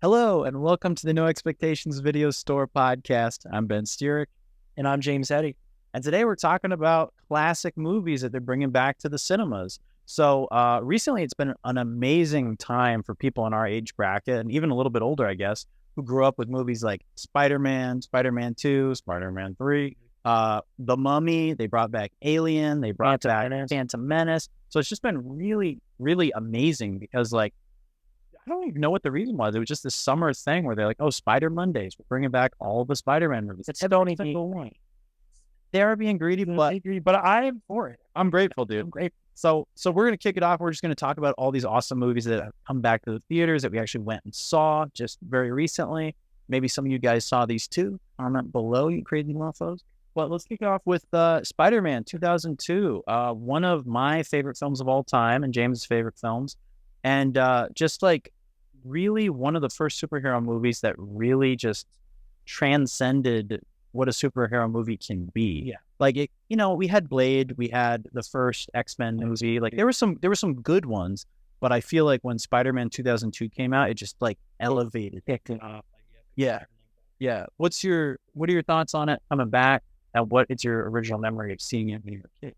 Hello, and welcome to the No Expectations Video Store podcast. I'm Ben Steerick. And I'm James Eddy. And today we're talking about classic movies that they're bringing back to the cinemas. So recently it's been an amazing time for people in our age bracket, and even a little bit older, I guess, who grew up with movies like Spider-Man, Spider-Man 2, Spider-Man 3, The Mummy. They brought back Alien. They brought back Phantom Menace. So it's just been really, really amazing because, like, I don't even know what the reason was. It was just this summer thing where they're like, "Oh, Spider Mondays. We're bringing back all the Spider-Man movies." It's only one. They are being greedy, but I'm for it. I'm grateful, dude. I'm grateful. So we're gonna kick it off. We're just gonna talk about all these awesome movies that have come back to the theaters that we actually went and saw just very recently. Maybe some of you guys saw these too. Comment below, you crazy mofos. But let's kick it off with Spider-Man 2002, one of my favorite films of all time and James' favorite films, and just like really one of the first superhero movies that really just transcended what a superhero movie can be. Yeah. Like it, we had Blade, we had the first X-Men movie. Like there were some good ones, but I feel like when Spider-Man 2002 came out, it just like elevated. Picked it up. Yeah. Yeah. What are your thoughts on it coming back? And what is your original memory of seeing it when you were a kid?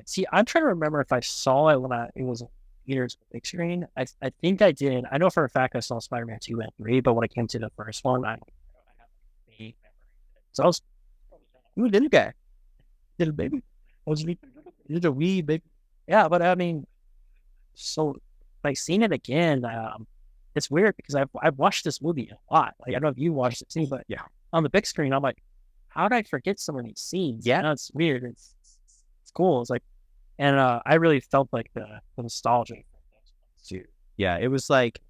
See, I'm trying to remember if I saw it when it was theaters big screen. I think I did. I know for a fact I saw Spider-Man 2 and 3, but when it came to the first one, I have a memory. So I was You a little guy. Little baby. was me. Little wee baby. Yeah, but I mean, so like seeing it again, it's weird because I've watched this movie a lot. Like I don't know if you watched it too, but Yeah. on the big screen, I'm like, how did I forget some of these scenes? Yeah. It's weird. It's cool. It's like, and I really felt like the nostalgia. Dude. Yeah, it was like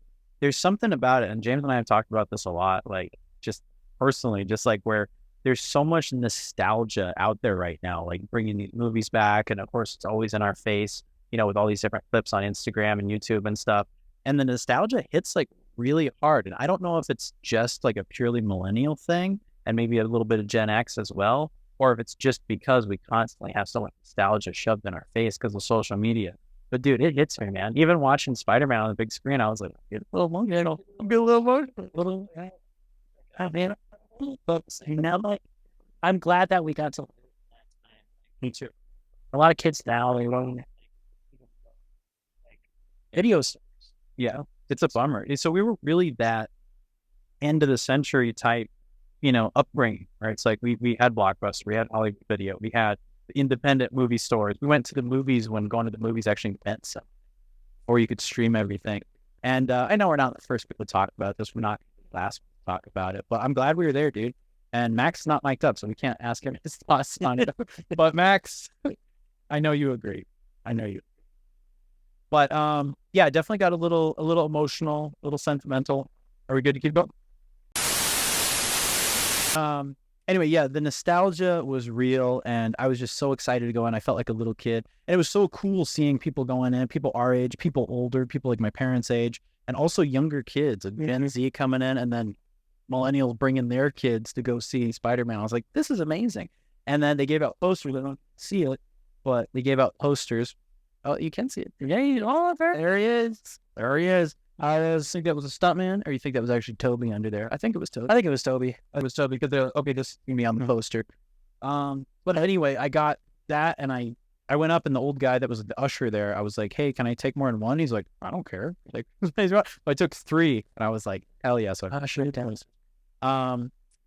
there's something about it, and James and I have talked about this a lot, like just personally, just like where there's so much nostalgia out there right now, like bringing these movies back, and of course it's always in our face, with all these different clips on Instagram and YouTube and stuff, and the nostalgia hits like really hard, and I don't know if it's just like a purely millennial thing, and maybe a little bit of Gen X as well, or if it's just because we constantly have so much nostalgia shoved in our face because of social media. But dude, it hits me, man. Even watching Spider-Man on the big screen, I was like, get a little emotional. Man. But now, like, I'm glad that we got to. Me too. A lot of kids now they run videos. Yeah, it's a bummer. So we were really that end of the century type, upbringing, right? It's like we had Blockbuster, we had Hollywood Video, we had independent movie stores. We went to the movies when going to the movies actually meant something, or you could stream everything. And I know we're not the first people to talk about this. We're not the last to talk about it, but I'm glad we were there, dude. And Max is not mic'd up, so we can't ask him his thoughts on it. But Max, I know you agree. I know you. But yeah, definitely got a little emotional, a little sentimental. Are we good to keep going? Anyway, yeah, the nostalgia was real, and I was just so excited to go in. I felt like a little kid, and it was so cool seeing people going in, people our age, people older, people like my parents' age, and also younger kids, like Gen Z coming in, and then millennials bringing their kids to go see Spider-Man. I was like, this is amazing. And then they gave out posters. I don't see it, but they gave out posters. Oh, you can see it. Yeah, there he is. There he is. I think that was a stuntman, or you think that was actually Toby under there? I think it was Toby. I think it was Toby. It was Toby because they're okay. Just see me on the poster. But anyway, I got that, and I went up, and the old guy that was the usher there, I was like, "Hey, can I take more than one?" He's like, "I don't care." Like, I took 3, and I was like, "Hell yeah!" So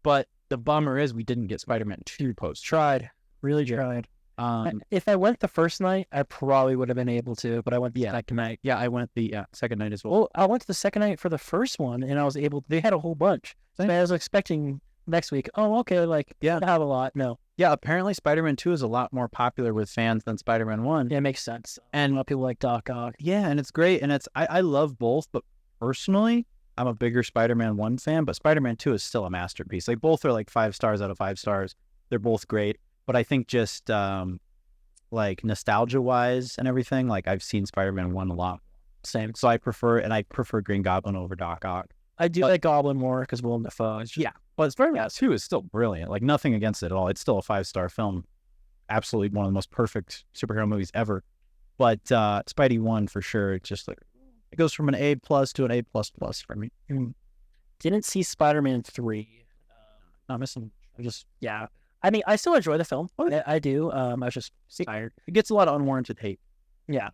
but the bummer is we didn't get Spider-Man 2 post. Really tried. If I went the first night, I probably would have been able to, but I went the second night. Yeah, I went the second night as well. Well, I went to the second night for the first one, and I was able. They had a whole bunch. So I was expecting next week. Oh, okay, like I have a lot. No. Yeah, apparently Spider-Man 2 is a lot more popular with fans than Spider-Man 1. Yeah, it makes sense. And a lot of people like Doc Ock. Yeah, and it's great, and I love both, but personally, I'm a bigger Spider-Man 1 fan, but Spider-Man 2 is still a masterpiece. Like, both are like 5 stars out of 5 stars. They're both great, but I think just like nostalgia-wise and everything, like I've seen Spider-Man 1 a lot. Same. So I prefer Green Goblin over Doc Ock. I do like Goblin more because Willem Dafoe. Yeah, but Spider-Man 2 is still brilliant. Like, nothing against it at all. It's still a 5-star film. Absolutely one of the most perfect superhero movies ever. But Spidey 1 for sure. It's just like, it goes from an A+ to an A++ for me. didn't see Spider-Man 3. Not missing. Yeah. I mean, I still enjoy the film. I do. I was just tired. It gets a lot of unwarranted hate. Yeah.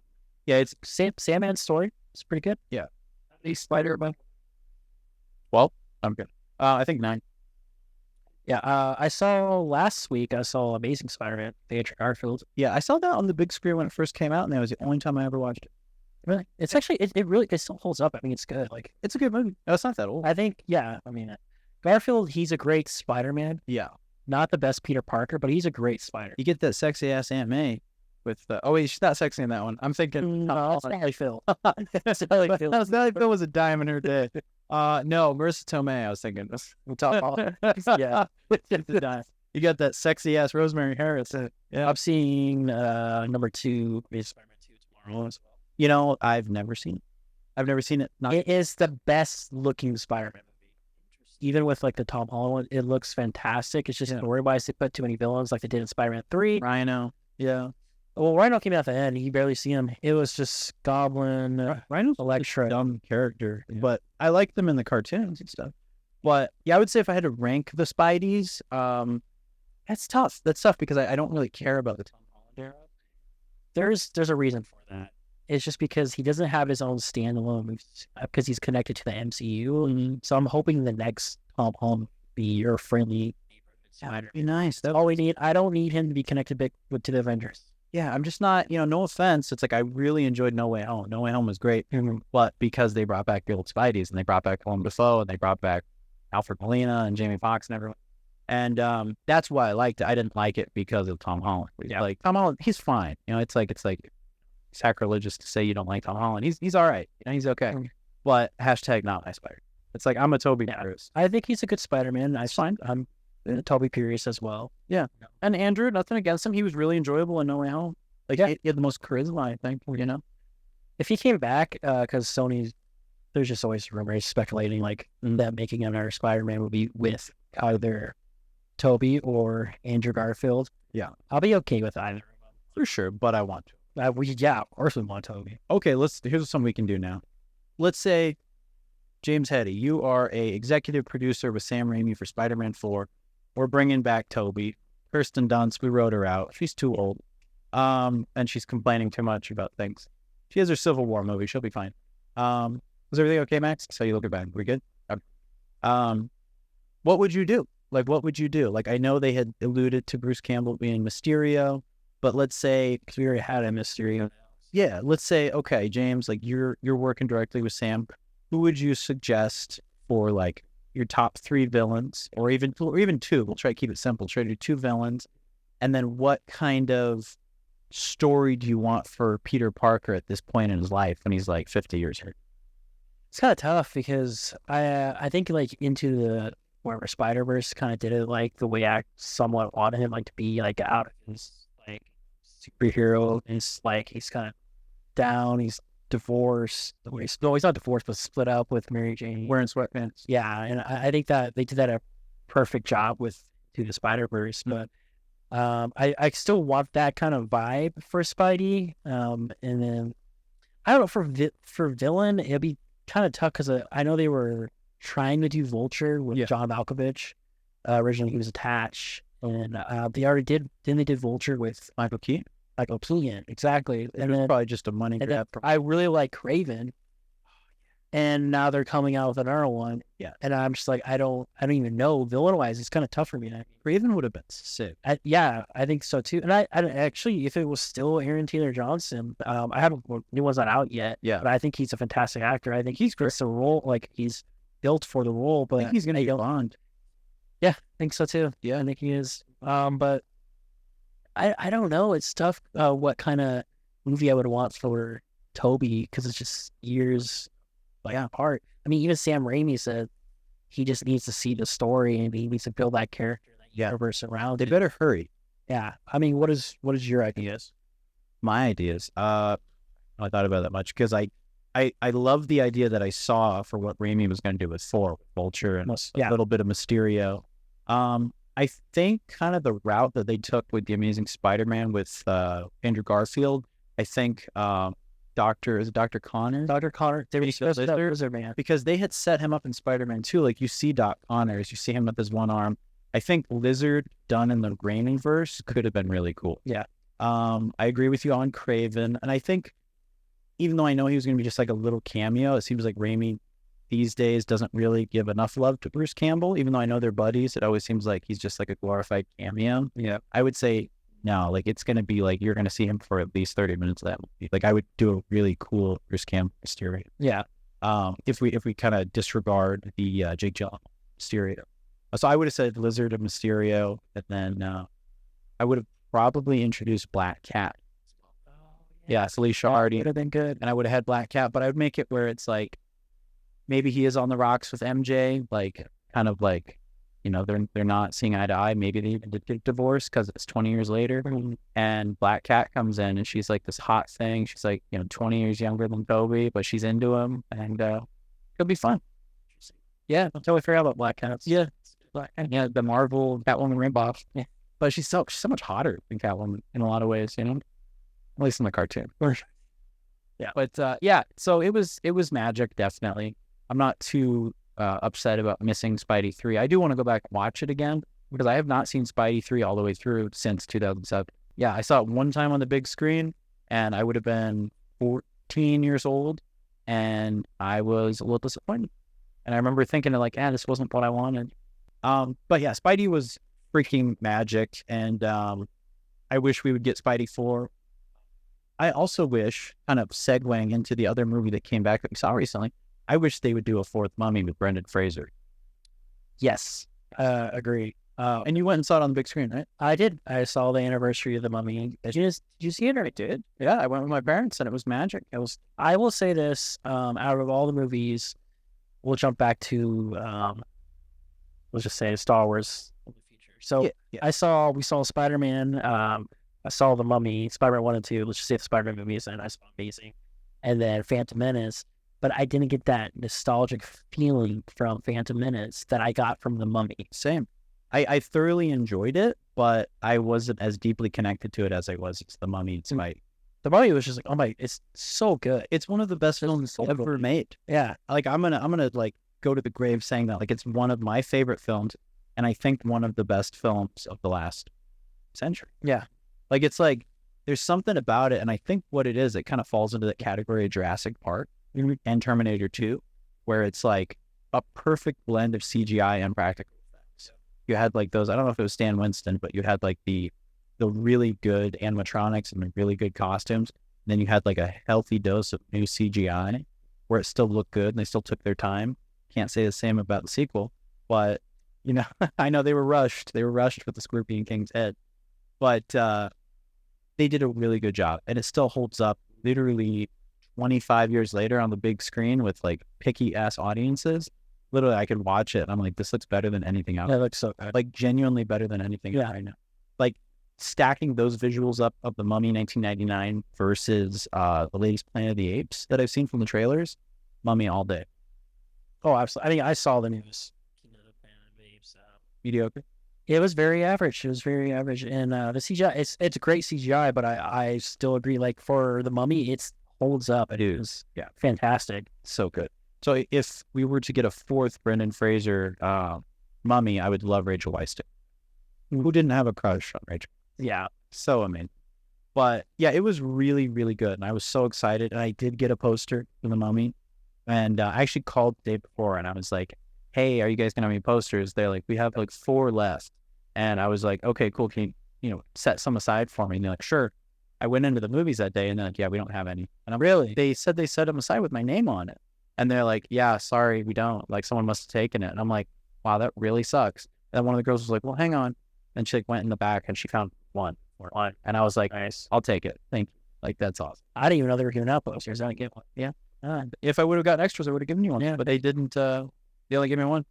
Yeah, it's Sandman's story. It's pretty good. Yeah. The Spider-Man. Well, I'm good. I think 9. Yeah. I saw last week. I saw Amazing Spider-Man, the Andrew Garfield. Yeah, I saw that on the big screen when it first came out, and that was the only time I ever watched it. Really, it's actually it still holds up. I mean, it's good. Like, It's a good movie. No, it's not that old. I think, yeah. I mean, Garfield, he's a great Spider-Man. Yeah, Not the best Peter Parker, but he's a great Spider. you get that sexy ass Aunt May with the. Oh wait, she's not sexy in that one. I'm thinking. No, it's Sally Phil. Sally Phil was a dime in her day. No, Marissa Tomei. I was thinking. We'll talk all. Yeah. You got that sexy ass Rosemary Harris. Yeah, I'm seeing number 2, Amazing Spider-Man 2 tomorrow as well. you know, I've never seen it. It is the best looking Spider-Man movie. Even with like the Tom Holland one, it looks fantastic. It's just story-wise, they put too many villains like they did in Spider-Man 3. Rhino. Yeah. Well, Rhino came out at the end. You barely see him. It was just Goblin, Rhino's Electra. a dumb character, but I like them in the cartoons and stuff. But yeah, I would say if I had to rank the Spideys, that's tough. That's tough because I don't really care about the Tom Holland era. There's a reason for that. It's just because he doesn't have his own standalone movies because he's connected to the MCU. Mm-hmm. So I'm hoping the next Tom Holland be your friendly Spider. Be nice. That's all we need. I don't need him to be connected to the Avengers. Yeah, I'm just not, no offense. It's like I really enjoyed No Way Home. No Way Home was great, but because they brought back the old Spideys and they brought back Willem Dafoe and they brought back Alfred Molina and Jamie Foxx and everyone. And that's why I liked it. I didn't like it because of Tom Holland. Yeah. Like Tom Holland, he's fine. It's like sacrilegious to say you don't like Tom Holland. He's all right. He's okay. But hashtag not my Spider. It's like I'm a Toby Pierce. I think he's a good Spider-Man. I'm Toby Pierce as well. Yeah. And Andrew, nothing against him. He was really enjoyable in No Way Home. Like he had the most charisma, I think. If he came back, because Sony, there's just always rumors speculating like them making another Spider-Man movie with either Toby or Andrew Garfield. Yeah, I'll be okay with either for sure. But I want to. Of course we want Toby. Okay, here's something we can do now. Let's say, James Heddy, you are a executive producer with Sam Raimi for Spider-Man 4. We're bringing back Toby. Kirsten Dunst, we wrote her out. She's too old. And she's complaining too much about things. She has her Civil War movie. She'll be fine. Was everything okay, Max? So you look back. We good? Okay. What would you do? What would you do? I know they had alluded to Bruce Campbell being Mysterio, but let's say, because we already had a Mysterio. Yeah, let's say, okay, James, you're working directly with Sam. Who would you suggest for your top 3 villains, or even 2? We'll try to keep it simple. Try to do 2 villains, and then what kind of story do you want for Peter Parker at this point in his life when he's 50 years old? It's kind of tough because I think into the wherever Spider-Verse kind of did it the way I somewhat wanted him to be out of his superhero. It's he's kind of down. He's divorced. He's not divorced, but split up with Mary Jane, wearing sweatpants. Yeah, and I think that they did that a perfect job with To the Spider-Verse. But I still want that kind of vibe for Spidey. And then I don't know, for villain, it'd be kind of tough because I know they were trying to do Vulture with John Malkovich. Originally, he was attached, and they already did. Then they did Vulture with Michael Keaton. Exactly. And then probably just a money grab. I really like Craven, and now they're coming out with another one. Yeah, and I'm just I don't even know villain wise. It's kind of tough for me. Craven would have been sick. I think so too. And I actually, if it was still Aaron Taylor Johnson, I haven't new one's not out yet. Yeah, but I think he's a fantastic actor. I think he's the role. He's built for the role. But I think he's gonna get on. Yeah, I think so too. Yeah, I think he is. But I don't know. It's tough. What kind of movie I would want for Toby, because it's just years apart. I mean, even Sam Raimi said he just needs to see the story and he needs to build that character, that universe around. They better hurry. Yeah. I mean, what is your ideas? My ideas. I thought about that much because I love the idea that I saw for what Raimi was going to do with 4, with Vulture and a little bit of Mysterio. I think kind of the route that they took with the Amazing Spider-Man with Andrew Garfield, I think Dr. Connor? Dr. Connor, they were supposed to Lizard Man. Because they had set him up in Spider-Man 2. Like, you see Doc Connors, you see him with his one arm. I think Lizard done in the Raimi verse could have been really cool. Yeah. I agree with you on Craven. And I think, even though I know he was going to be just like a little cameo, it seems like Raimi these days doesn't really give enough love to Bruce Campbell. Even though I know they're buddies, it always seems like he's just like a glorified cameo. Yeah. I would say, no, like it's going to be like, you're going to see him for at least 30 minutes of that movie. Like, I would do a really cool Bruce Campbell Mysterio. Yeah. If we kind of disregard the Jake Gyllenhaal Mysterio. So I would have said Lizard and Mysterio, and then I would have probably introduced Black Cat. Yeah, Felicia Hardy. Would have been good. And I would have had Black Cat, but I would make it where it's like, maybe he is on the rocks with MJ, like kind of like, you know, they're not seeing eye to eye. Maybe they even did get divorced because it's 20 years later. And Black Cat comes in and she's like this hot thing. She's like, you know, 20 years younger than Toby, but she's into him, and it'll be fun. Yeah, I totally forgot about Black Cat. Yeah. Yeah, the Marvel Catwoman ripoff. Yeah. But she's so much hotter than Catwoman in a lot of ways, you know? At least in the cartoon. Yeah. But yeah, so it was magic, definitely. I'm not too upset about missing Spidey 3. I do want to go back and watch it again, because I have not seen Spidey 3 all the way through since 2007. Yeah, I saw it one time on the big screen, and I would have been 14 years old, and I was a little disappointed. And I remember thinking like, this wasn't what I wanted. But yeah, Spidey was freaking magic, and I wish we would get Spidey 4. I also wish, kind of segueing into the other movie that came back that we saw recently, I wish they would do a fourth Mummy with Brendan Fraser. Yes, agree. And you went and saw it on the big screen, right? I did. I saw the anniversary of the Mummy. Did you see it? Or I did. Yeah, I went with my parents, and it was magic. I will say this: out of all the movies, we'll jump back to let's just say Star Wars in the future. So yeah. We saw Spider-Man. I saw the Mummy, Spider-Man 1 and 2. Let's just say the Spider-Man movies, and I saw amazing. And then Phantom Menace. But I didn't get that nostalgic feeling from Phantom Menace that I got from the Mummy. Same. I thoroughly enjoyed it, but I wasn't as deeply connected to it as I was to the Mummy. The Mummy was just like, oh my, it's so good. It's one of the best films ever made. Yeah. Like I'm gonna like go to the grave saying that. Like, it's one of my favorite films, and I think one of the best films of the last century. Yeah. Like, it's like there's something about it, and I think what it is, it kind of falls into the category of Jurassic Park and Terminator 2, where it's like a perfect blend of CGI and practical effects. You had like those, I don't know if it was Stan Winston, but you had like the really good animatronics and the really good costumes. And then you had like a healthy dose of new CGI where it still looked good and they still took their time. Can't say the same about the sequel, but you know, I know they were rushed. They were rushed with the Scorpion King's head, but they did a really good job, and it still holds up literally 25 years later on the big screen with like picky ass audiences. Literally, I could watch it and I'm like, this looks better than anything else. It looks so good. Like, genuinely better than anything else right now. Like, stacking those visuals up of the Mummy 1999 versus the latest Planet of the Apes that I've seen from the trailers, Mummy all day. Oh, absolutely. I mean, I saw the news. Mediocre. It was very average. And the CGI, it's great CGI, but I still agree. Like, for the Mummy, it holds up. It is fantastic. So good. So if we were to get a fourth Brendan Fraser Mummy, I would love Rachel Weisz. Who didn't have a crush on Rachel? Yeah. So amazing. But yeah, it was really, really good. And I was so excited. And I did get a poster for the Mummy. And I actually called the day before and I was like, hey, are you guys going to have any posters? They're like, we have like 4 left. And I was like, okay, cool. Can you set some aside for me? And they're like, sure. I went into the movies that day and they're like, yeah, we don't have any. And I'm really, they said they set them aside with my name on it. And they're like, yeah, sorry, we don't. Like, someone must have taken it. And I'm like, wow, that really sucks. And one of the girls was like, well, hang on. And she like went in the back and she found one. And I was like, nice, I'll take it. Thank you. Like, that's awesome. I didn't even know they were giving out posters. I didn't get one. Yeah. If I would have gotten extras, I would have given you one. Yeah. But they didn't. They only gave me one.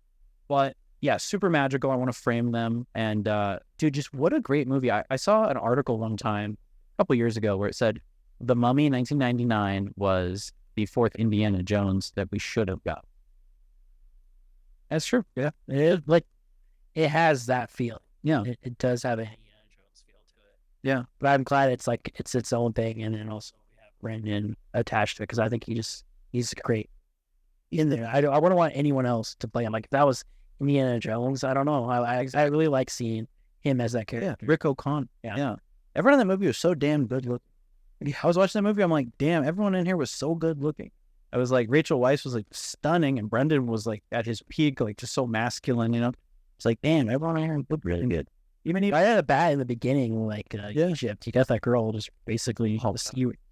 But yeah, super magical. I want to frame them. And dude, just what a great movie. I saw an article one time a couple years ago where it said The Mummy 1999 was the 4th Indiana Jones that we should have got. That's true. Yeah. It has that feeling. Yeah. It does have a Indiana Jones feel to it. Yeah. But I'm glad it's its own thing. And then also we have Brendan attached to it because I think he's great in there. I wouldn't want anyone else to play him. Like if that was Indiana Jones, I don't know. I really like seeing him as that character. Yeah, Rick O'Connor. Yeah. Everyone in that movie was so damn good looking. I was watching that movie. I'm like, damn, everyone in here was so good looking. I was like, Rachel Weisz was like stunning, and Brendan was like at his peak, like just so masculine. It's like, damn, everyone in here looked really good. Even I had a bat in the beginning, like Egypt. You got that girl just basically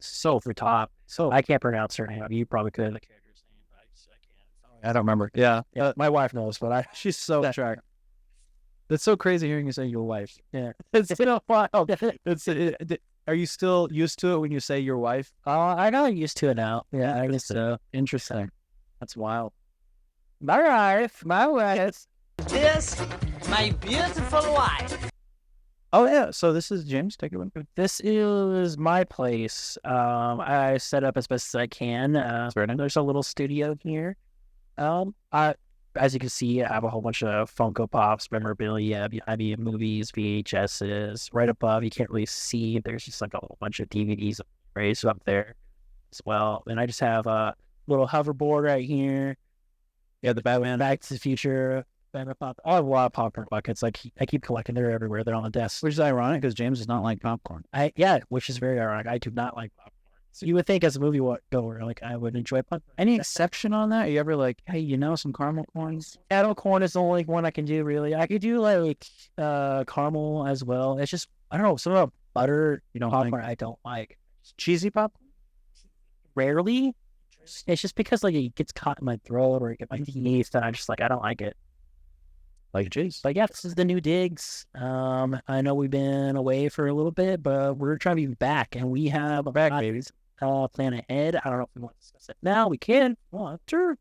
so for top. So I can't pronounce her name. You probably could. The character's name, but I can't. I don't remember. Yeah, my wife knows, but she's so attractive. That's so crazy hearing you say your wife. Yeah, it's been a while. Are you still used to it when you say your wife? I got used to it now. Yeah, I guess so. Interesting. That's wild. My wife. This, my beautiful wife. Oh yeah. So this is James. Take it away. This is my place. I set up as best as I can. There's a little studio here. As you can see, I have a whole bunch of Funko Pops, memorabilia, movies, VHSs. Right above, you can't really see. There's just like a whole bunch of DVDs and Blu-rays up there as well. And I just have a little hoverboard right here. Yeah, the Batman. Back to the Future. Pop. I have a lot of popcorn buckets. I keep collecting. They're everywhere. They're on the desk. Which is ironic because James does not like popcorn. Which is very ironic. I do not like popcorn. So you would think as a movie goer, like I would enjoy popcorn. Any exception on that? Are you ever like, hey, some caramel corns? Caramel corn is the only one I can do, really. I could do like caramel as well. It's just, I don't know, some of the butter popcorn I don't like. Cheesy popcorn? Rarely. It's just because like it gets caught in my throat or it gets my teeth and I just like, I don't like it. Like cheese. But yeah, this is the new digs. I know we've been away for a little bit, but we're trying to be back and we have back, babies. Plan ahead. I don't know if we want to discuss it now. We can. Sure.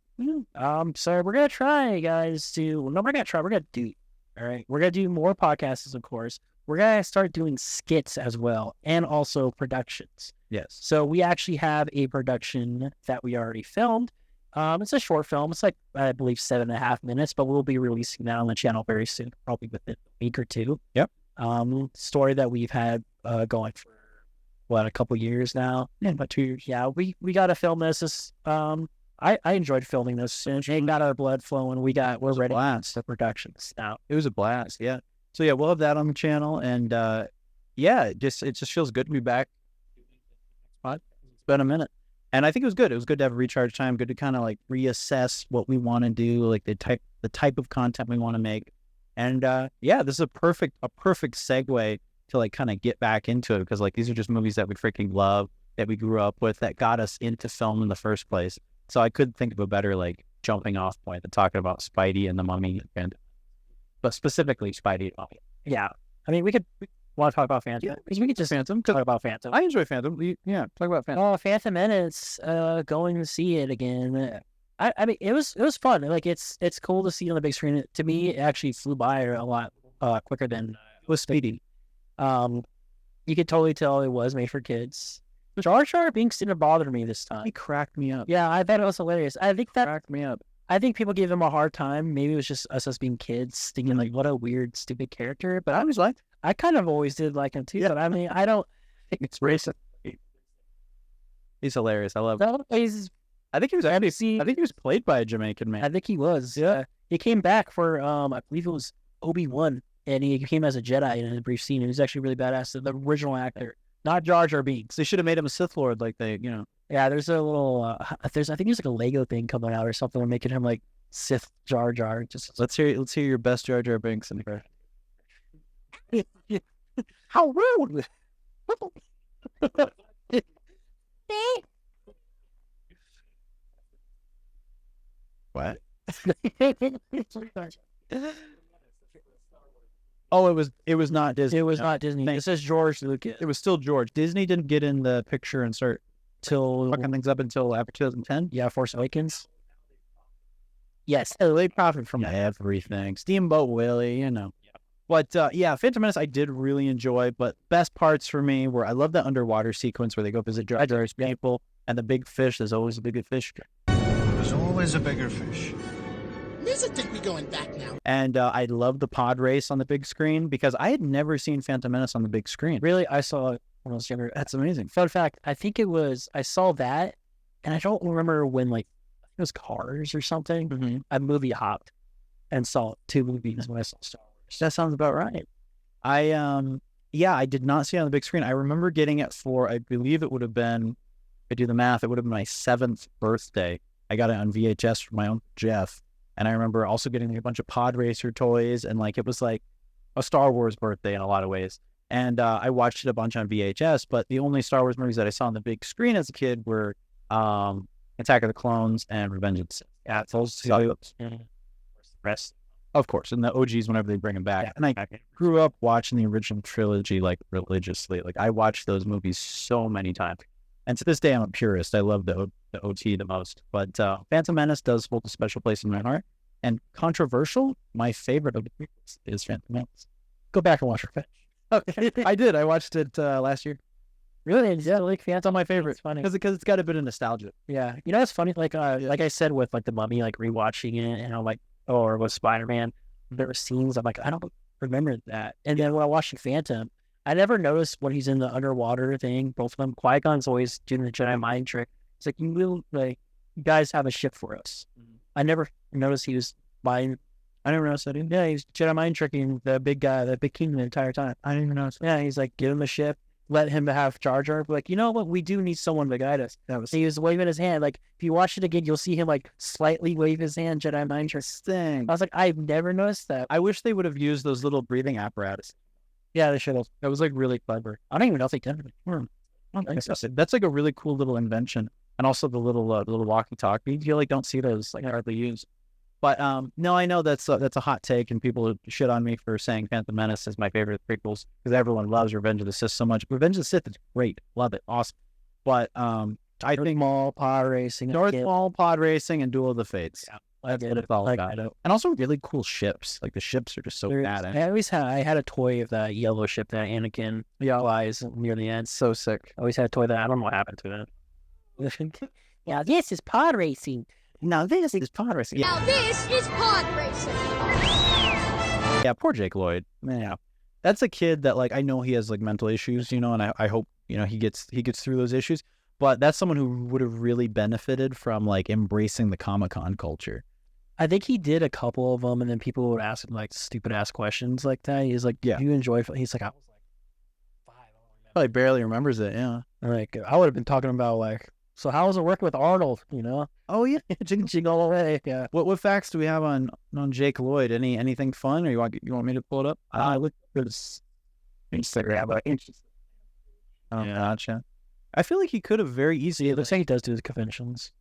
So we're gonna try, guys. We're gonna do. All right, we're gonna do more podcasts, of course. We're gonna start doing skits as well, and also productions. Yes. So we actually have a production that we already filmed. It's a short film. It's like I believe 7.5 minutes, but we'll be releasing that on the channel very soon, probably within a week or two. Yep. Story that we've had going for a couple years now. Yeah, about 2 years. Yeah, we got to film this. I enjoyed filming this. And got our blood flowing. We're ready for the productions now. It was a blast. Yeah. So yeah, we'll have that on the channel, and it just feels good to be back. It's been a minute, and I think it was good. It was good to have a recharge time. Good to kind of like reassess what we want to do, like the type of content we want to make, and this is a perfect segue to like kind of get back into it because like these are just movies that we freaking love, that we grew up with, that got us into film in the first place. So I couldn't think of a better like jumping off point than talking about Spidey and the Mummy, but specifically Spidey and Mummy. Yeah, I mean we want to talk about Phantom. Yeah, we could just talk about Phantom. I enjoy Phantom. Yeah, talk about Phantom. Oh, Phantom Menace. Going to see it again. I mean it was fun. Like it's cool to see on the big screen. To me, it actually flew by a lot quicker than it was speedy. You could totally tell it was made for kids. Jar Jar Binks didn't bother me this time. He cracked me up. Yeah, I thought it was hilarious. I think that cracked me up. I think people gave him a hard time. Maybe it was just us being kids, thinking like, what a weird, stupid character. But I kind of always did like him too. Yeah. But I mean, I don't think it's racist. He's hilarious. I love him. I think he was played by a Jamaican man. I think he was. Yeah. He came back for I believe it was Obi-Wan, and he came as a Jedi in a brief scene. He was actually really badass. The original actor, not Jar Jar Binks. They should have made him a Sith Lord, like Yeah, there's a little. I think there's like a Lego thing coming out or something, and making him like Sith Jar Jar. Just let's hear your best Jar Jar Binks in here. How rude! What? Oh, it was not Disney. It was not Disney. This is George Lucas. It was still George. Disney didn't get in the picture and start fucking things up until after 2010. Yeah, Force Awakens. Yes, they profit from everything. Steamboat Willie, But Phantom Menace I did really enjoy. But best parts for me were I love that underwater sequence where they go visit Jar Jar's people and the big fish. There's always a bigger fish. There's always a bigger fish. Doesn't think we're going back now. And I love the pod race on the big screen because I had never seen Phantom Menace on the big screen. Really, I saw it when I was younger. That's amazing. Fun fact, I think I saw that, and I don't remember when, like, it was Cars or something. Mm-hmm. I movie hopped and saw 2 movies when I saw Star Wars. That sounds about right. I did not see it on the big screen. I remember getting it for, I believe it would have been, if I do the math, it would have been my 7th birthday. I got it on VHS from my own Jeff. And I remember also getting a bunch of pod racer toys, and like it was like a Star Wars birthday in a lot of ways. And I watched it a bunch on VHS, but the only Star Wars movies that I saw on the big screen as a kid were Attack of the Clones and Revenge of the Sith. Yeah, those two. Rest. Of course, and the OGs whenever they bring them back. And I grew up watching the original trilogy like religiously. Like I watched those movies so many times. And to this day, I'm a purist. I love the OT the most. But Phantom Menace does hold a special place in my heart. And controversial, my favorite of the prequels is Phantom Menace. Go back and watch Revenge. Okay. I did. I watched it last year. Really? Yeah, like Phantom. It's my favorite. It's funny because it's got a bit of nostalgia. Yeah, you know, it's funny. Like I said with like the Mummy, like rewatching it, and I'm like, or with Spider-Man, there were scenes I'm like, I don't remember that. And then when I watched Phantom, I never noticed when he's in the underwater thing. Both of them, Qui-Gon's always doing the Jedi mind trick. It's like, you guys have a ship for us. Mm-hmm. I never noticed he was buying. I never noticed that either. Yeah, he's Jedi mind tricking the big guy, the big king the entire time. I didn't even notice that. Yeah, he's like, give him a ship, let him have Jar Jar. Like, you know what? We do need someone to guide us. He was waving his hand. Like, if you watch it again, you'll see him like slightly wave his hand, Jedi mind trick. Thing. I was like, I've never noticed that. I wish they would have used those little breathing apparatus. Yeah, they should have. That was like really clever. I don't even know if they did it. I don't think so. That's like a really cool little invention. And also the little walkie-talkie. You like don't see those like hardly used. But no, I know that's a hot take, and people shit on me for saying Phantom Menace is my favorite prequels because everyone loves Revenge of the Sith so much. Revenge of the Sith is great, love it, awesome. But I think North pod racing, and Duel of the Fates. Yeah, that's what it's all about. And also really cool ships. Like the ships are just so badass. I had a toy of that yellow ship that Anakin flies near the end. So sick. I always had a toy that I don't know what happened to it. Yeah, this is pod racing. Now this is pod racing. Now this is pod racing. Yeah, poor Jake Lloyd. Man, yeah. That's a kid that like I know he has like mental issues, you know, and I hope, you know, he gets through those issues. But that's someone who would have really benefited from like embracing the Comic-Con culture. I think he did a couple of them, and then people would ask him like stupid ass questions like that. He's like, "Yeah, you enjoyed?" He's like, "I was like 5." Probably barely remembers it. Yeah, like I would have been talking about like, so how was it working with Arnold? You know? Oh yeah, jing all the way. Yeah. What facts do we have on Jake Lloyd? Anything fun, or you want me to pull it up? I looked at his Instagram, but oh, yeah. Gotcha. I feel like he could have very easily. It looks like he does do the conventions.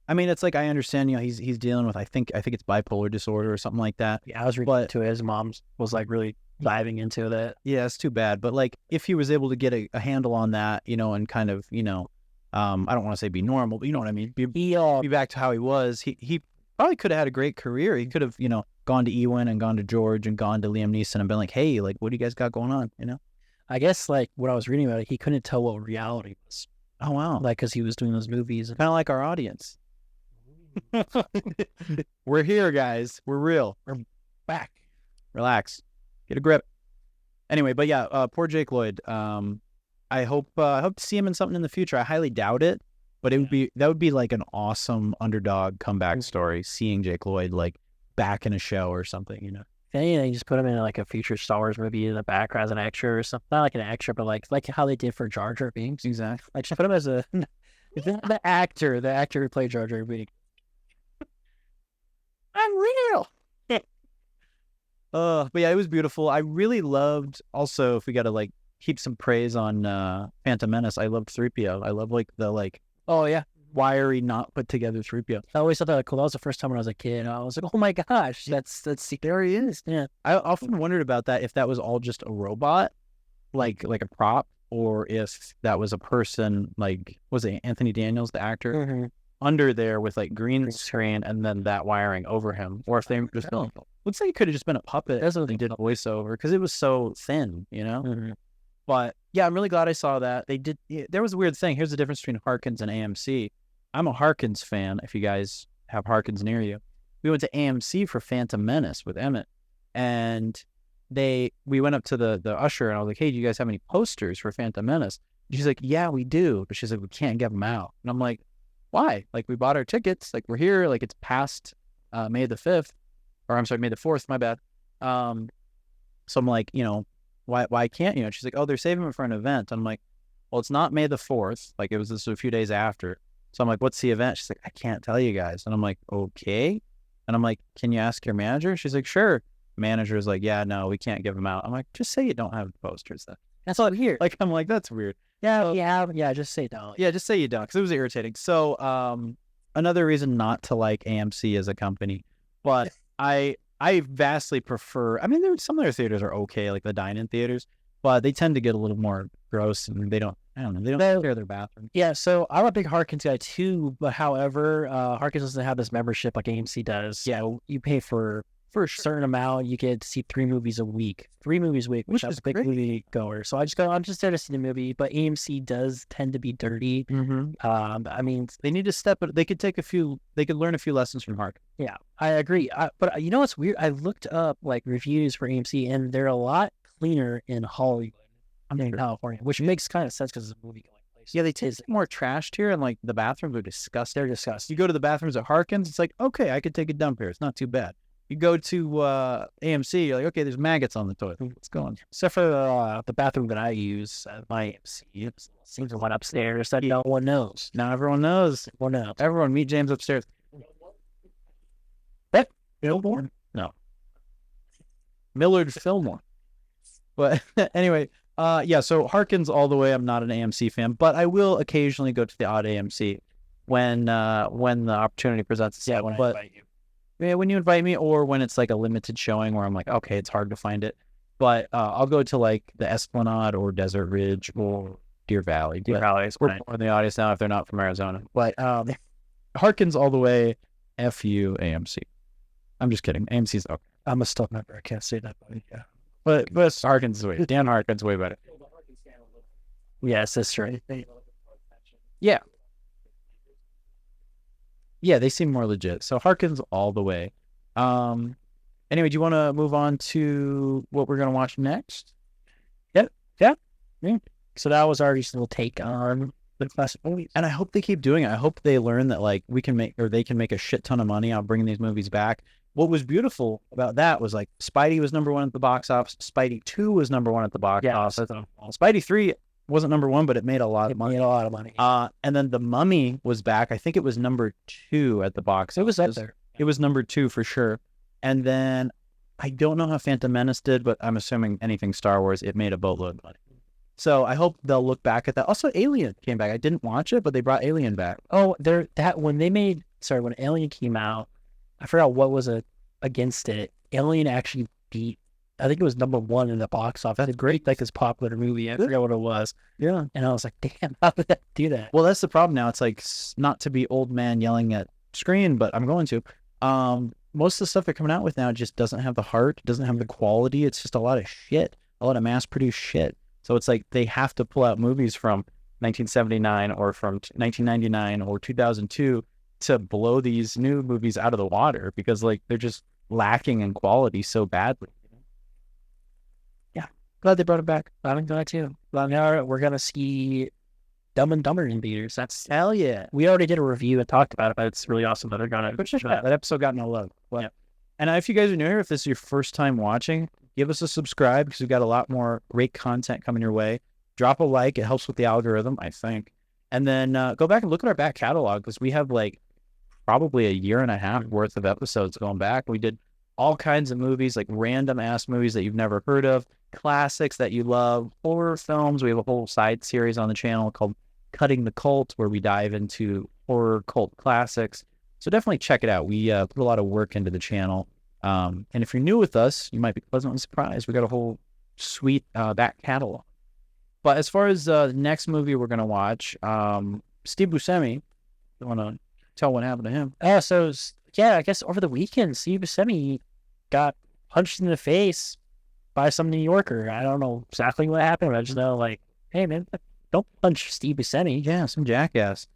I mean, it's like I understand, you know, he's dealing with I think it's bipolar disorder or something like that. Yeah, I was reading to his mom was like really diving into that. Yeah, it's too bad. But like if he was able to get a handle on that, you know, and kind of, you know, I don't want to say be normal, but you know what I mean? Be back to how he was. He probably could have had a great career. He could have, you know, gone to Ewan and gone to George and gone to Liam Neeson and been like, hey, like, what do you guys got going on? You know? I guess like what I was reading about it, he couldn't tell what reality was. Oh, wow. Like, because he was doing those movies. Kind of like our audience. We're here, guys. We're real. We're back. Relax. Get a grip. Anyway, but yeah, poor Jake Lloyd. I hope to see him in something in the future. I highly doubt it, but that would be like an awesome underdog comeback story. Seeing Jake Lloyd like back in a show or something, you know. If anything, just put him in like a future Star Wars movie in the background as an extra or something. Not like an extra, but like how they did for Jar Jar Binks. Exactly. Like just put him as the actor who played Jar Jar Binks. I'm real. But yeah, it was beautiful. I really loved. Also, if we got to like keep some praise on Phantom Menace, I loved 3PO. I love like the oh yeah, wiry, not put together 3PO. I always thought that cool. That was the first time when I was a kid. I was like, oh my gosh, that's there he is. Yeah, I often wondered about that, if that was all just a robot, like a prop, or if that was a person. Like, was it Anthony Daniels, the actor? Mm-hmm. Under there with like green screen and then that wiring over him, or if they just looks like it could have just been a puppet. That's what they did a voiceover because it was so thin, you know. Mm-hmm. But yeah, I'm really glad I saw that. They did. There was a weird thing. Here's the difference between Harkins and AMC. I'm a Harkins fan. If you guys have Harkins near you, we went to AMC for Phantom Menace with Emmett, and we went up to the usher and I was like, hey, do you guys have any posters for Phantom Menace? She's like, yeah, we do. But she's like, we can't give them out. And I'm like, why? Like, we bought our tickets. Like, we're here. Like, it's past May the 5th. Or I'm sorry, May the 4th. My bad. So I'm like, why can't you? And she's like, oh, they're saving it for an event. I'm like, well, it's not May the 4th. Like, it was just a few days after. So I'm like, what's the event? She's like, I can't tell you guys. And I'm like, okay. And I'm like, can you ask your manager? She's like, sure. Manager's like, yeah, no, we can't give them out. I'm like, just say you don't have the posters then. That's all I'm here. Like, I'm like, that's weird. Yeah. Just say no. Yeah, just say you don't, because it was irritating. So, another reason not to like AMC as a company, but I vastly prefer. I mean, some of their theaters are okay, like the dine-in theaters, but they tend to get a little more gross, and they don't share their bathroom. Yeah, so I'm a big Harkins guy too, but however, Harkins doesn't have this membership like AMC does. Yeah, you pay for a certain amount, you get to see 3 movies a week. 3 movies a week, which is a big movie goer. So I'm just there to see the movie, but AMC does tend to be dirty. Mm-hmm. I mean, they need to step it. They could learn a few lessons from Harkins. Yeah, I agree. But you know what's weird? I looked up like reviews for AMC, and they're a lot cleaner in Hollywood than California, which makes kind of sense because it's a movie going place. Yeah, they taste more trashed here, and like the bathrooms are disgusting. They're disgusting. You go to the bathrooms at Harkins, it's like, okay, I could take a dump here. It's not too bad. You go to AMC, you're like, okay, there's maggots on the toilet. What's going on? Except for the bathroom that I use at my AMC. It seems to one upstairs that no one knows. Now everyone knows. Everyone meet James upstairs. Fillmore? No. Millard Fillmore. But anyway, yeah, so Harkins all the way. I'm not an AMC fan, but I will occasionally go to the odd AMC when the opportunity presents itself. Yeah, when I invite you. Yeah, when you invite me, or when it's like a limited showing where I'm like, okay, it's hard to find it. But I'll go to like the Esplanade or Desert Ridge or Deer Valley. Deer Valley is we're fine. more in the audience now if they're not from Arizona. But Harkins all the way. F you, AMC. I'm just kidding. AMC's okay. I'm a stuck member. I can't say that, but yeah. But Harkins is way. Dan Harkins way better. Yes, that's right. Yeah. Yeah, they seem more legit. So Harkins all the way. Anyway, do you want to move on to what we're going to watch next? Yeah. So that was our recent little take on the classic movies. And I hope they keep doing it. I hope they learn that like they can make a shit ton of money on bringing these movies back. What was beautiful about that was like Spidey was number 1 at the box office. Spidey 2 was number 1 at the box office. Spidey 3 wasn't number 1, but it made a lot of money. And then The Mummy was back. I think it was number 2 at the box. It was up there. It was number 2 for sure. And then I don't know how Phantom Menace did, but I'm assuming anything Star Wars, it made a boatload of money. So I hope they'll look back at that. Also, Alien came back. I didn't watch it, but they brought Alien back. Oh, when Alien came out, I forgot what was against it. Alien actually beat, I think it was number 1 in the box office. That's great, like this popular movie. I forgot what it was. Yeah. And I was like, damn, how did that do that? Well, that's the problem now. It's like, not to be old man yelling at screen, but I'm going to. Most of the stuff they're coming out with now just doesn't have the heart, doesn't have the quality. It's just a lot of shit, a lot of mass-produced shit. So it's like they have to pull out movies from 1979 or from 1999 or 2002 to blow these new movies out of the water because like they're just lacking in quality so badly. Yeah, glad they brought it back. I'm glad too. Well, now we're gonna see Dumb and Dumber in theaters. That's hell yeah. We already did a review and talked about it, but it's really awesome that they're gonna. That episode got no love. Well, yeah. And if you guys are new here, if this is your first time watching, give us a subscribe because we've got a lot more great content coming your way. Drop a like. It helps with the algorithm, I think. And then go back and look at our back catalog because we have like probably a year and a half worth of episodes going back. We did all kinds of movies, like random ass movies that you've never heard of, classics that you love, horror films. We have a whole side series on the channel called Cutting the Cult where we dive into horror cult classics. So definitely check it out. We put a lot of work into the channel. And if you're new with us, you might be pleasantly surprised. We got a whole sweet back catalog. But as far as the next movie we're going to watch, Steve Buscemi, you want to tell what happened to him? I guess over the weekend, Steve Buscemi got punched in the face by some New Yorker. I don't know exactly what happened, but I just know, like, hey, man, don't punch Steve Buscemi. Yeah, some jackass.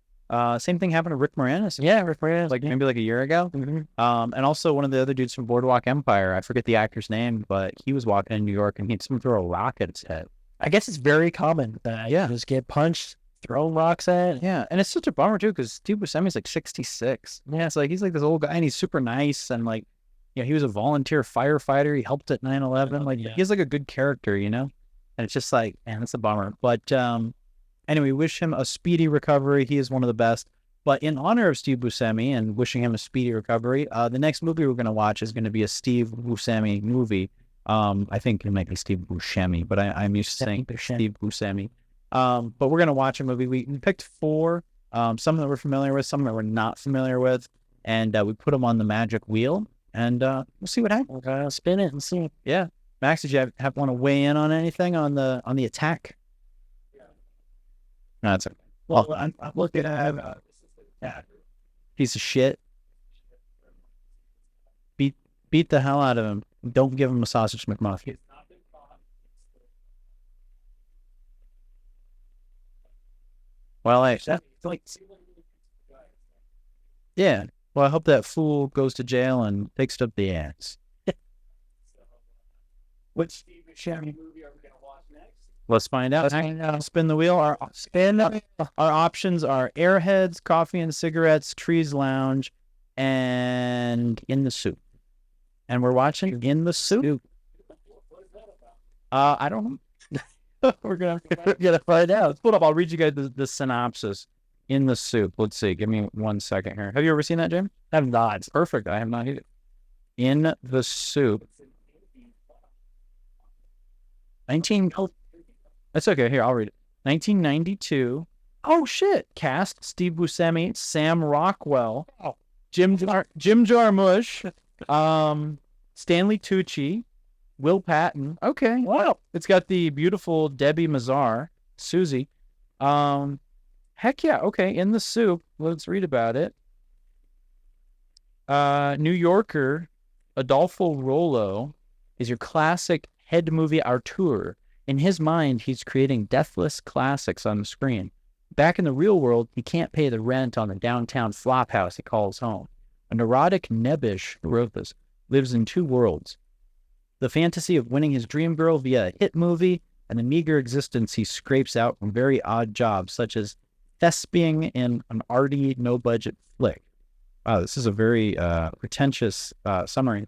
Same thing happened to Rick Moranis. Yeah, Rick Moranis. Maybe like a year ago. Mm-hmm. And also one of the other dudes from Boardwalk Empire, I forget the actor's name, but he was walking in New York and someone threw a rock at his head. I guess it's very common that you just get punched, thrown rocks at. Yeah, and it's such a bummer too because Steve Buscemi's like 66. Yeah, it's like he's like this old guy and he's super nice and like, he was a volunteer firefighter. He helped at 9/11. Like he has like a good character, and it's just like, man, that's a bummer. But anyway, wish him a speedy recovery. He is one of the best. But in honor of Steve Buscemi and wishing him a speedy recovery, the next movie we're going to watch is going to be a Steve Buscemi movie. I think it might be Steve Buscemi, but I'm used to saying Steve Buscemi. But we're going to watch a movie. We picked 4, some that we're familiar with, some that we're not familiar with, and we put them on the magic wheel, and we'll see what happens. We'll spin it and see. Yeah. Max, did you want to weigh in on anything on the Attack? No, that's okay. Well, I'm looking at piece of shit. Beat the hell out of him. Don't give him a sausage McMuffin. Well, yeah. Well, I hope that fool goes to jail and takes it up the ass. Which Steve Buscemi movie are we going to watch next? Let's find out. Spin the wheel. Our options are Airheads, Coffee and Cigarettes, Trees Lounge, and In the Soup. And we're watching In the Soup. I don't know. We're gonna find out. Let's pull it up. I'll read you guys the synopsis. In the Soup. Let's see. Give me 1 second here. Have you ever seen that, Jim? I have not. It's perfect. I have not either. In the Soup. 19. That's okay. Here, I'll read it. 1992. Oh shit! Cast: Steve Buscemi, Sam Rockwell, Jim Jarmusch, Stanley Tucci, Will Patton. Okay. Wow. It's got the beautiful Debbie Mazar, Susie. Heck yeah. Okay. In the Soup. Let's read about it. New Yorker, Adolfo Rollo is your classic head movie auteur. In his mind, he's creating deathless classics on the screen. Back in the real world, he can't pay the rent on the downtown flophouse he calls home. A neurotic Nebish, who wrote this, lives in 2 worlds. The fantasy of winning his dream girl via a hit movie and the meager existence he scrapes out from very odd jobs, such as thespianing in an arty, no-budget flick. Wow, this is a very pretentious summary.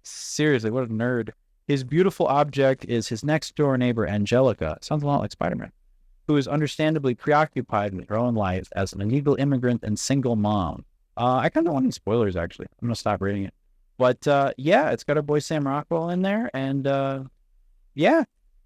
Seriously, what a nerd. His beautiful object is his next-door neighbor, Angelica. Sounds a lot like Spider-Man, who is understandably preoccupied with her own life as an illegal immigrant and single mom. I kind of don't want any spoilers, actually. I'm going to stop reading it. But, yeah, it's got our boy Sam Rockwell in there. And, yeah,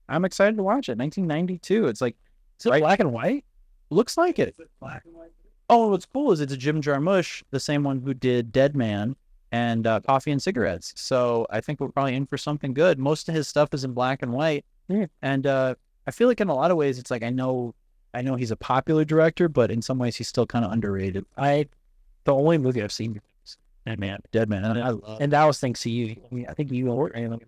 I'm excited to watch it. 1992. It's like... Is it black and white? Looks like it. Black and white? Oh, what's cool is it's a Jim Jarmusch, the same one who did Dead Man and Coffee and Cigarettes. So I think we're probably in for something good. Most of his stuff is in black and white. Yeah. And I feel like in a lot of ways, it's like I know he's a popular director, but in some ways he's still kind of underrated. The only movie I've seen is Dead Man. And I love. And that was thanks to you. I mean, I think you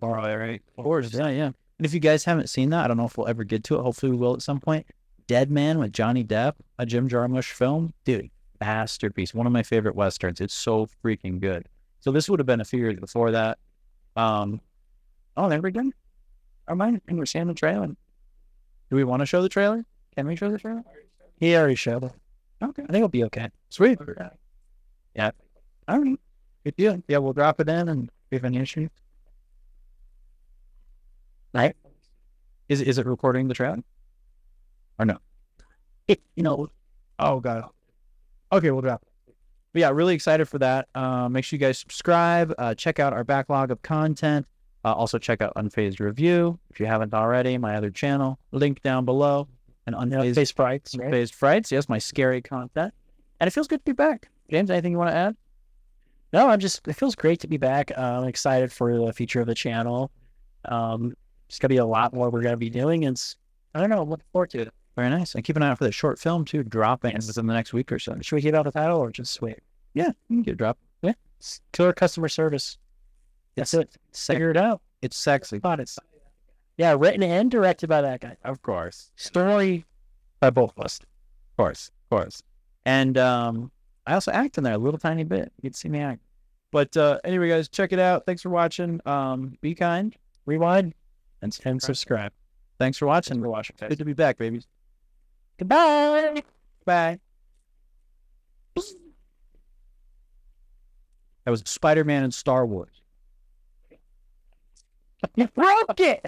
borrow it, right? Of course, yeah. And if you guys haven't seen that, I don't know if we'll ever get to it. Hopefully we will at some point. Dead Man with Johnny Depp, a Jim Jarmusch film. Dude, masterpiece. One of my favorite Westerns. It's so freaking good. So this would have been a few years before that. Oh, there we go. I might understand the trailer. Do we want to show the trailer? Can we show the trailer? He already showed it. Okay. I think it'll be okay. Sweet. Yeah. All right. Good deal. Yeah, we'll drop it in and if we have any issues. Right. Is it recording the trailer? Or no? Oh, God. Okay, we'll drop it. But yeah, really excited for that. Make sure you guys subscribe. Check out our backlog of content. Also check out Unfazed Review if you haven't already. My other channel, link down below. And Unfazed Frights. Right? Unfazed Frights. Yes, my scary content. And it feels good to be back. James, anything you want to add? No, it feels great to be back. I'm excited for the future of the channel. It's gonna be a lot more we're gonna be doing. I'm looking forward to it. Very nice. And keep an eye out for the short film too, dropping within the next week or so. Should we give out the title or just wait? Yeah, you can get a drop. Yeah. Killer customer service. That's it. Figure it out. It's sexy. Yeah, written and directed by that guy. Of course. Story by both of us. Of course. And I also act in there a little tiny bit. You can see me act. But anyway, guys, check it out. Thanks for watching. Be kind. Rewind. And subscribe. Thanks for watching. For watching, guys. Good to be back, babies. Goodbye. Bye. That was Spider-Man and Star Wars. You broke it.